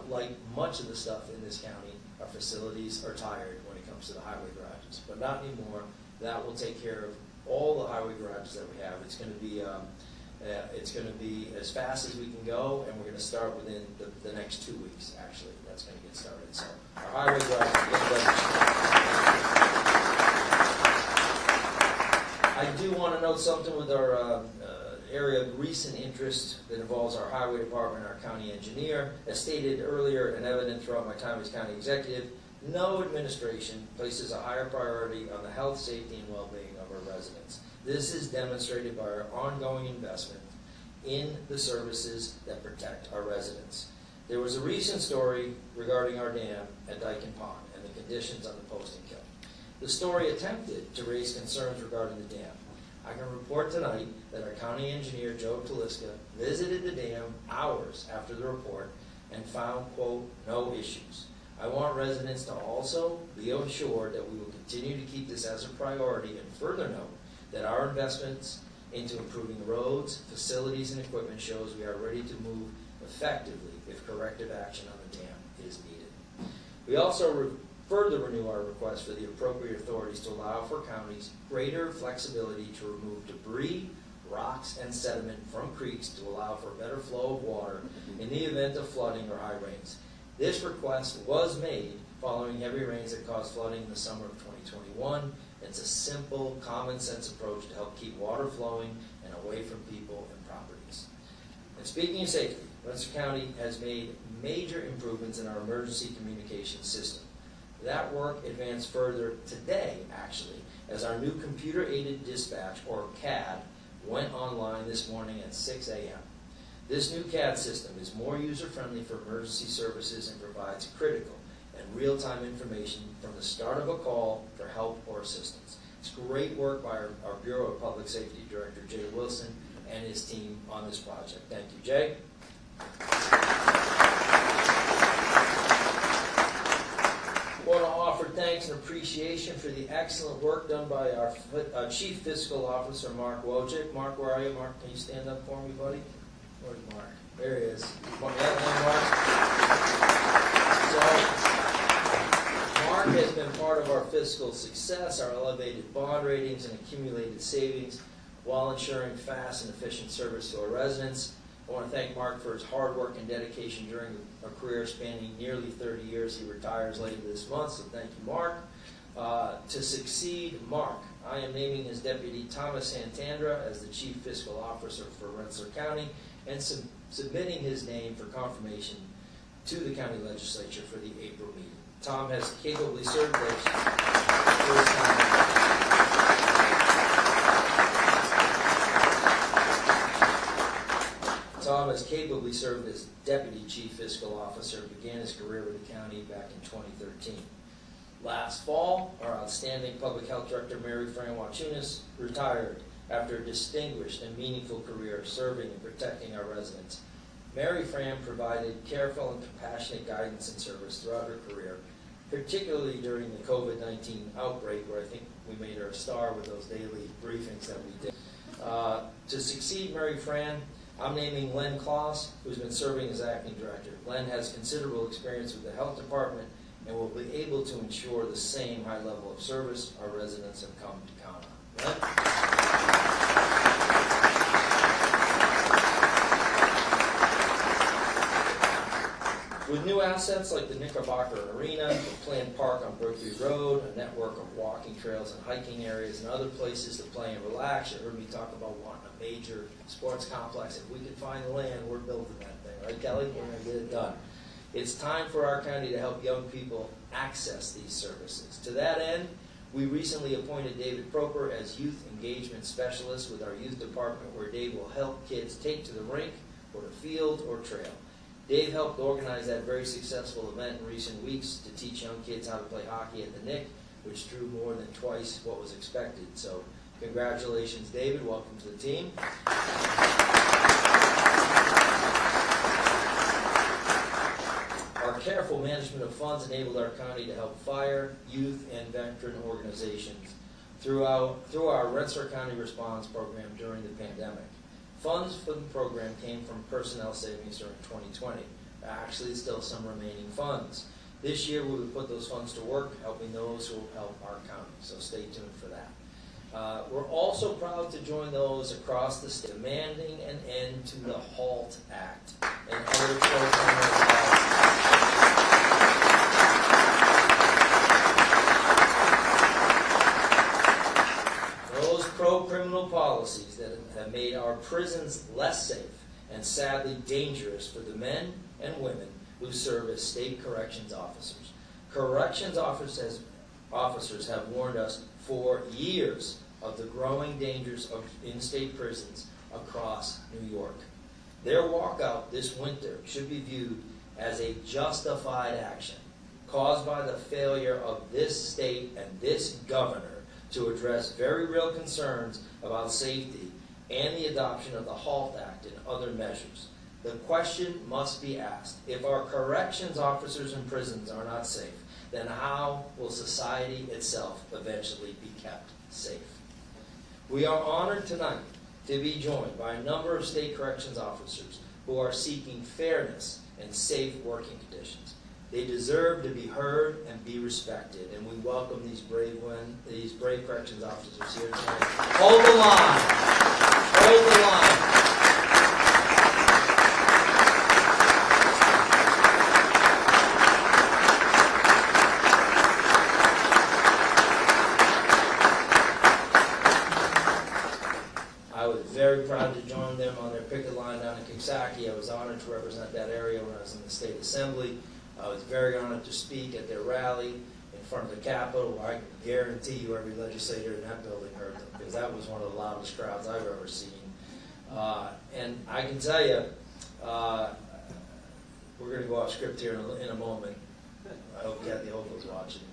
Speaker 1: Like much of the stuff in this county, our facilities are tired when it comes to the highway garages, but not anymore. That will take care of all the highway garages that we have. It's going to be as fast as we can go, and we're going to start within the next 2 weeks, actually. That's going to get started. So our highway garage is getting ready. I do want to note something with our area of recent interest that involves our highway department and our county engineer. As stated earlier and evident throughout my time as county executive, no administration places a higher priority on the health, safety, and well-being of our residents. This is demonstrated by our ongoing investment in the services that protect our residents. There was a recent story regarding our dam at Dyken Pond and the conditions on the posting kiln. The story attempted to raise concerns regarding the dam. I can report tonight that our county engineer, Joe Taliska, visited the dam hours after the report and found, quote, no issues. I want residents to also be assured that we will continue to keep this as a priority and further note that our investments into improving roads, facilities, and equipment shows we are ready to move effectively if corrective action on the dam is needed. We also further renew our request for the appropriate authorities to allow for counties greater flexibility to remove debris, rocks, and sediment from creeks to allow for better flow of water in the event of flooding or high rains. This request was made following heavy rains that caused flooding in the summer of 2021. It's a simple, common sense approach to help keep water flowing and away from people and properties. And speaking of safety, Rensselaer County has made major improvements in our emergency communication system. That work advanced further today, actually, as our new computer-aided dispatch, or CAD, went online this morning at 6 a.m. This new CAD system is more user-friendly for emergency services and provides critical and real-time information from the start of a call for help or assistance. It's great work by our Bureau of Public Safety Director, Jay Wilson, and his team on this project. Thank you, Jay. I want to offer thanks and appreciation for the excellent work done by our Chief Fiscal Officer, Mark Wojcik. Mark, where are you? Mark, can you stand up for me, buddy? Where's Mark? There he is. Mark. So, Mark has been part of our fiscal success, our elevated bond ratings, and accumulated savings while ensuring fast and efficient service to our residents. I want to thank Mark for his hard work and dedication during a career spanning nearly 30 years. He retires later this month, so thank you, Mark. To succeed Mark, I am naming his deputy Thomas Santandra as the Chief Fiscal Officer for Rensselaer County and submitting his name for confirmation to the county legislature for the April meeting. Tom has capably served as Deputy Chief Fiscal Officer, began his career with the county back in 2013. Last fall, our outstanding Public Health Director, Mary Fran Wachunas, retired after a distinguished and meaningful career serving and protecting our residents. Mary Fran provided careful and compassionate guidance and service throughout her career, particularly during the COVID-19 outbreak, where I think we made her a star with those daily briefings that we did. To succeed Mary Fran, I'm naming Len Kloss, who's been serving as acting director. Len has considerable experience with the health department and will be able to ensure the same high level of service our residents have come to count on. Len? With new assets like the Knickerbocker Arena, the planned park on Brookview Road, a network of walking trails and hiking areas, and other places to play and relax, you heard me talk about wanting a major sports complex. If we can find the land, we're building that thing. Right, Kelly? We're going to get it done. It's time for our county to help young people access these services. To that end, we recently appointed David Proper as Youth Engagement Specialist with our youth department, where Dave will help kids take to the rink or the field or trail. Dave helped organize that very successful event in recent weeks to teach young kids how to play hockey at the Nick, which drew more than twice what was expected. So congratulations, David. Welcome to the team. Our careful management of funds enabled our county to help fire, youth, and veteran organizations through our Rensselaer County Response Program during the pandemic. Funds for the program came from personnel savings during 2020. Actually, still some remaining funds. This year, we will put those funds to work, helping those who will help our county. So stay tuned for that. We're also proud to join those across the state demanding an end to the HALT Act and other pro-criminal policies. Those pro-criminal policies that have made our prisons less safe and sadly dangerous for the men and women who serve as state corrections officers. Corrections officers have warned us for years of the growing dangers of in-state prisons across New York. Their walkout this winter should be viewed as a justified action caused by the failure of this state and this governor to address very real concerns about safety and the adoption of the HALT Act and other measures. The question must be asked, if our corrections officers in prisons are not safe, then how will society itself eventually be kept safe? We are honored tonight to be joined by a number of state corrections officers who are seeking fairness and safe working conditions. They deserve to be heard and be respected, and we welcome these brave corrections officers here tonight. Hold the line. Hold the line. Very proud to join them on their picket line down in Coxsackie. I was honored to represent that area when I was in the state assembly. I was very honored to speak at their rally in front of the Capitol, where I can guarantee you every legislator in that building heard them, because that was one of the loudest crowds I've ever seen. And I can tell you, we're going to go off script here in a moment. I hope Kathy Hoagle's watching.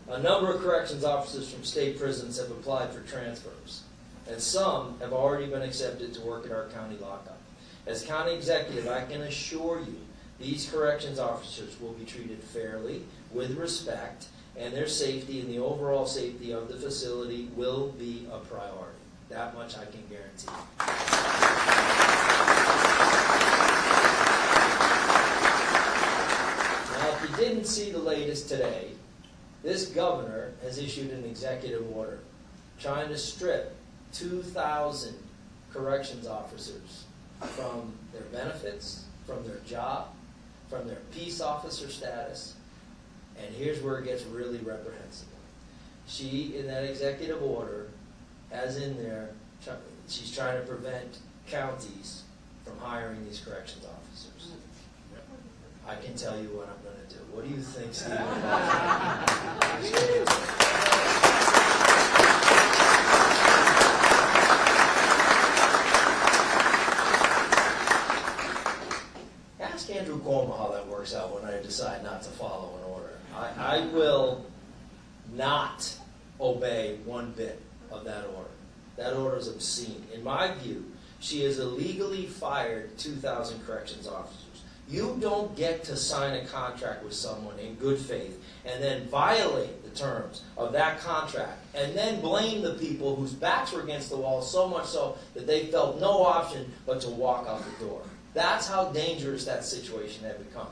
Speaker 1: A number of corrections officers from state prisons have applied for transfers, and some have already been accepted to work at our county lockup. As county executive, I can assure you these corrections officers will be treated fairly, with respect, and their safety and the overall safety of the facility will be a priority. That much I can guarantee. Now, if you didn't see the latest today, this governor has issued an executive order trying to strip 2,000 corrections officers from their benefits, from their job, from their peace officer status, and here's where it gets really reprehensible. She, in that executive order, has in there, she's trying to prevent counties from hiring these corrections officers. I can tell you what I'm going to do. What do you think, Steve? Ask Andrew Cuomo how that works out when I decide not to follow an order. I will not obey one bit of that order. That order is obscene. In my view, she has illegally fired 2,000 corrections officers. You don't get to sign a contract with someone in good faith and then violate the terms of that contract and then blame the people whose backs were against the wall so much so that they felt no option but to walk out the door. That's how dangerous that situation had become.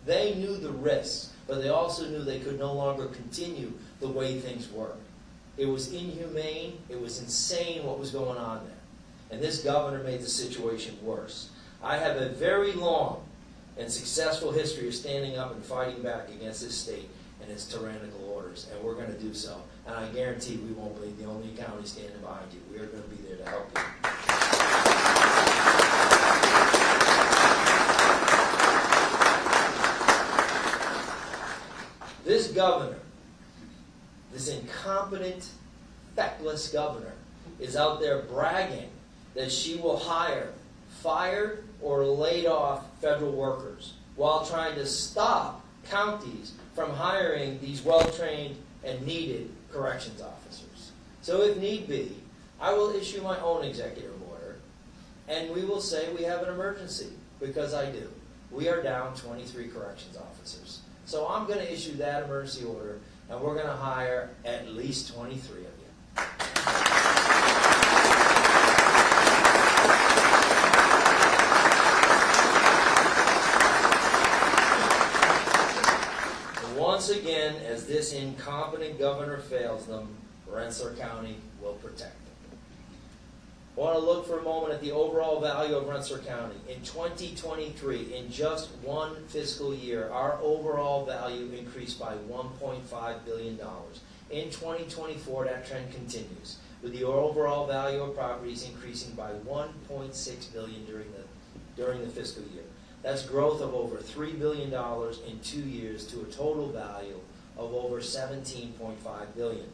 Speaker 1: They knew the risks, but they also knew they could no longer continue the way things were. It was inhumane. It was insane what was going on there. And this governor made the situation worse. I have a very long and successful history of standing up and fighting back against this state and its tyrannical orders, and we're going to do so. And I guarantee we won't be the only county standing behind you. We are going to be there to help you. This governor, this incompetent, feckless governor, is out there bragging that she will hire fired or laid off federal workers while trying to stop counties from hiring these well-trained and needed corrections officers. So if need be, I will issue my own executive order, and we will say we have an emergency, because I do. We are down 23 corrections officers. So I'm going to issue that emergency order, and we're going to hire at least 23 of you. Once again, as this incompetent governor fails them, Rensselaer County will protect them. I want to look for a moment at the overall value of Rensselaer County. In 2023, in just one fiscal year, our overall value increased by $1.5 billion. In 2024, that trend continues, with the overall value of properties increasing by $1.6 billion during the fiscal year. That's growth of over $3 billion in 2 years to a total value of over $17.5 billion.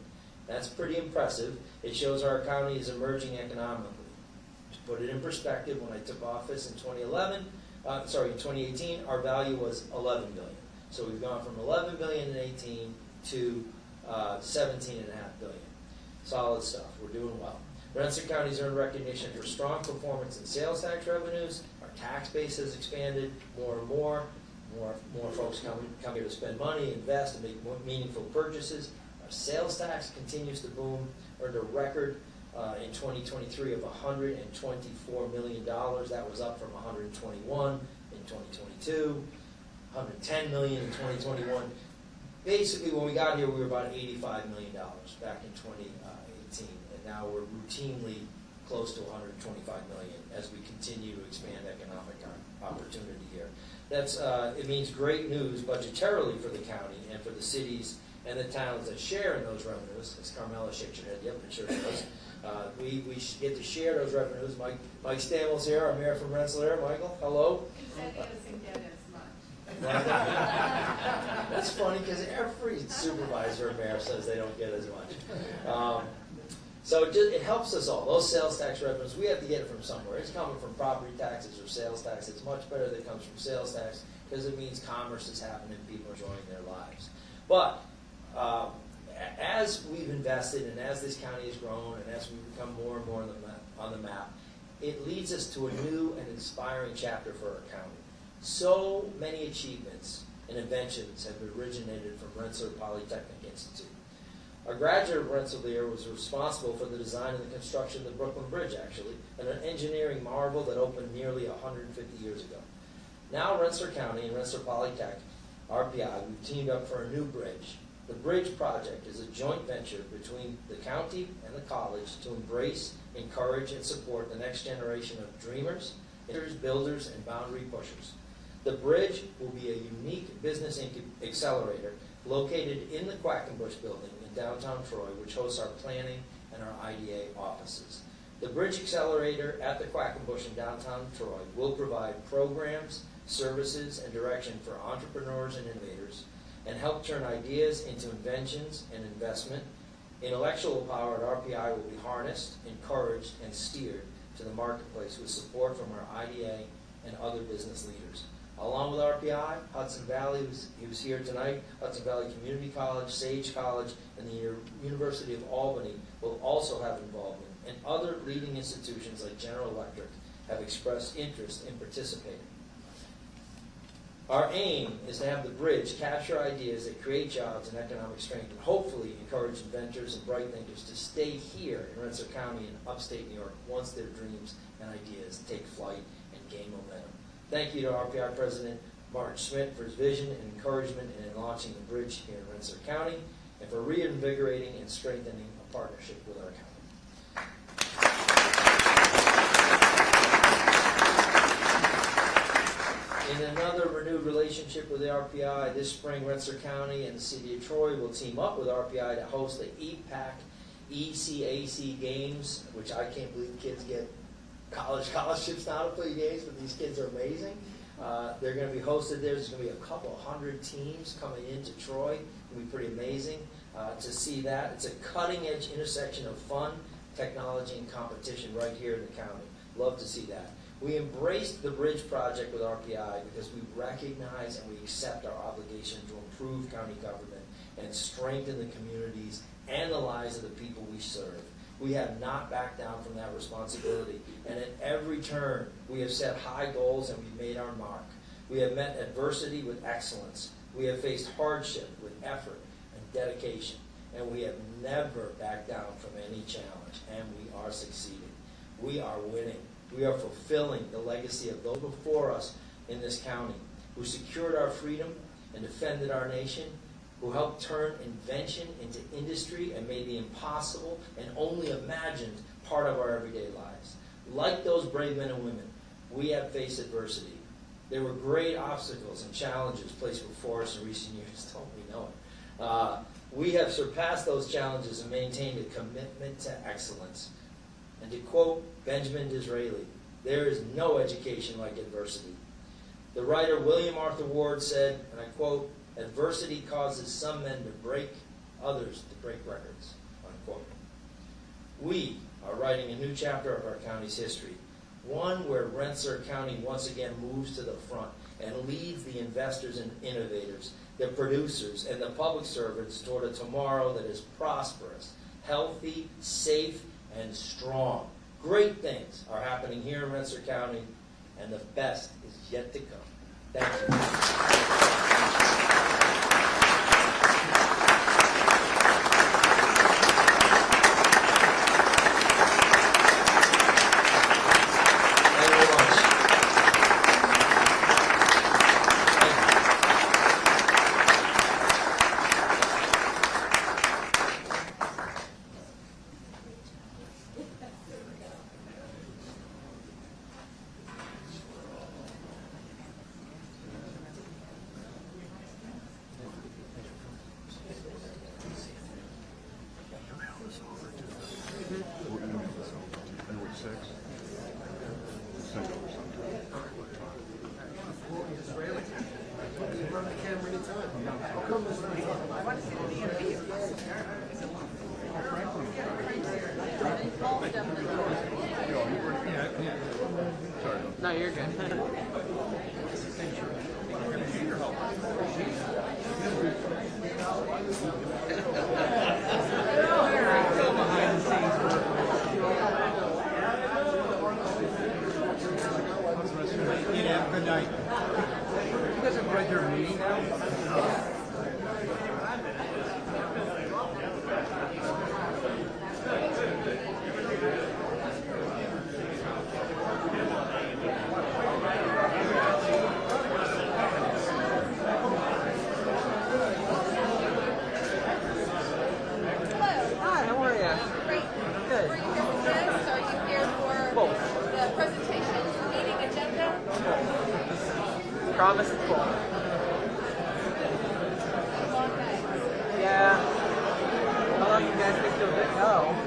Speaker 1: That's pretty impressive. It shows our county is emerging economically. To put it in perspective, when I took office in 2018, our value was $11 billion. So we've gone from $11 billion in 18 to $17.5 billion. Solid stuff. We're doing well. Rensselaer County's earned recognition for strong performance in sales tax revenues. Our tax base has expanded more and more. More folks come here to spend money, invest, and make more meaningful purchases. Our sales tax continues to boom. Earned a record in 2023 of $124 million. That was up from $121 in 2022, $110 million in 2021. Basically, when we got here, we were about $85 million back in 2018, and now we're routinely close to $125 million as we continue to expand economic opportunity here. It means great news budgetarily for the county and for the cities and the towns that share in those revenues. As Carmela shakes her head, yep, it sure does. We get to share those revenues. Mike Stammel's here, our mayor from Rensselaer. Michael, hello.
Speaker 10: He said he doesn't get as much.
Speaker 1: That's funny because every supervisor or mayor says they don't get as much. So it helps us all. Those sales tax revenues, we have to get it from somewhere. It's coming from property taxes or sales tax. It's much better that it comes from sales tax because it means commerce is happening, people are enjoying their lives. But as we've invested and as this county has grown and as we become more and more on the map, it leads us to a new and inspiring chapter for our county. So many achievements and inventions have originated from Rensselaer Polytechnic Institute. Our graduate of Rensselaer was responsible for the design and the construction of the Brooklyn Bridge, actually, and an engineering marvel that opened nearly 150 years ago. Now Rensselaer County and Rensselaer Polytech, RPI, we've teamed up for a new bridge. The bridge project is a joint venture between the county and the college to embrace, encourage, and support the next generation of dreamers, builders, and boundary pushers. The bridge will be a unique business accelerator located in the Quackenbush building in downtown Troy, which hosts our planning and our IDA offices. The Bridge Accelerator at the Quackenbush in downtown Troy will provide programs, services, and direction for entrepreneurs and innovators, and help turn ideas into inventions and investment. Intellectual power at RPI will be harnessed, encouraged, and steered to the marketplace with support from our IDA and other business leaders. Along with RPI, Hudson Valley, he was here tonight, Hudson Valley Community College, Sage College, and the University of Albany will also have involvement, and other leading institutions like General Electric have expressed interest in participating. Our aim is to have the bridge capture ideas that create jobs and economic strength and hopefully encourage inventors and bright thinkers to stay here in Rensselaer County and upstate New York once their dreams and ideas take flight and gain momentum. Thank you to RPI President Martin Schmidt for his vision and encouragement in launching the bridge here in Rensselaer County and for reinvigorating and strengthening a partnership with our county. In another renewed relationship with the RPI, this spring Rensselaer County and the City of Troy will team up with RPI to host the EPAC ECAC games, which I can't believe kids get college scholarships now to play games, but these kids are amazing. They're going to be hosted there. There's going to be a couple hundred teams coming into Troy. It'll be pretty amazing to see that. It's a cutting-edge intersection of fun, technology, and competition right here in the county. Love to see that. We embraced the bridge project with RPI because we recognize and we accept our obligation to improve county government and strengthen the communities and the lives of the people we serve. We have not backed down from that responsibility, and at every turn we have set high goals and we've made our mark. We have met adversity with excellence. We have faced hardship with effort and dedication, and we have never backed down from any challenge, and we are succeeding. We are winning. We are fulfilling the legacy of those before us in this county who secured our freedom and defended our nation who helped turn invention into industry and made the impossible and only imagined part of our everyday lives. Like those brave men and women, we have faced adversity. There were great obstacles and challenges placed before us in recent years, don't we know it? We have surpassed those challenges and maintained a commitment to excellence. And to quote Benjamin Disraeli, there is no education like adversity. The writer William Arthur Ward said, and I quote, "Adversity causes some men to break, others to break records," unquote. We are writing a new chapter of our county's history, one where Rensselaer County once again moves to the front and leads the investors and innovators, the producers, and the public servants toward a tomorrow that is prosperous, healthy, safe, and strong. Great things are happening here in Rensselaer County, and the best is yet to come. Thank you.
Speaker 11: No, you're good.
Speaker 12: Good night. You guys have read your meeting now?
Speaker 11: Hi, how are you?
Speaker 10: Great.
Speaker 11: Good.
Speaker 10: Were you here for this, or are you here for
Speaker 11: Both.
Speaker 10: the presentation, meeting agenda?
Speaker 11: Promise it's full.
Speaker 10: Long night.
Speaker 11: Yeah. How long do you guys think you'll go?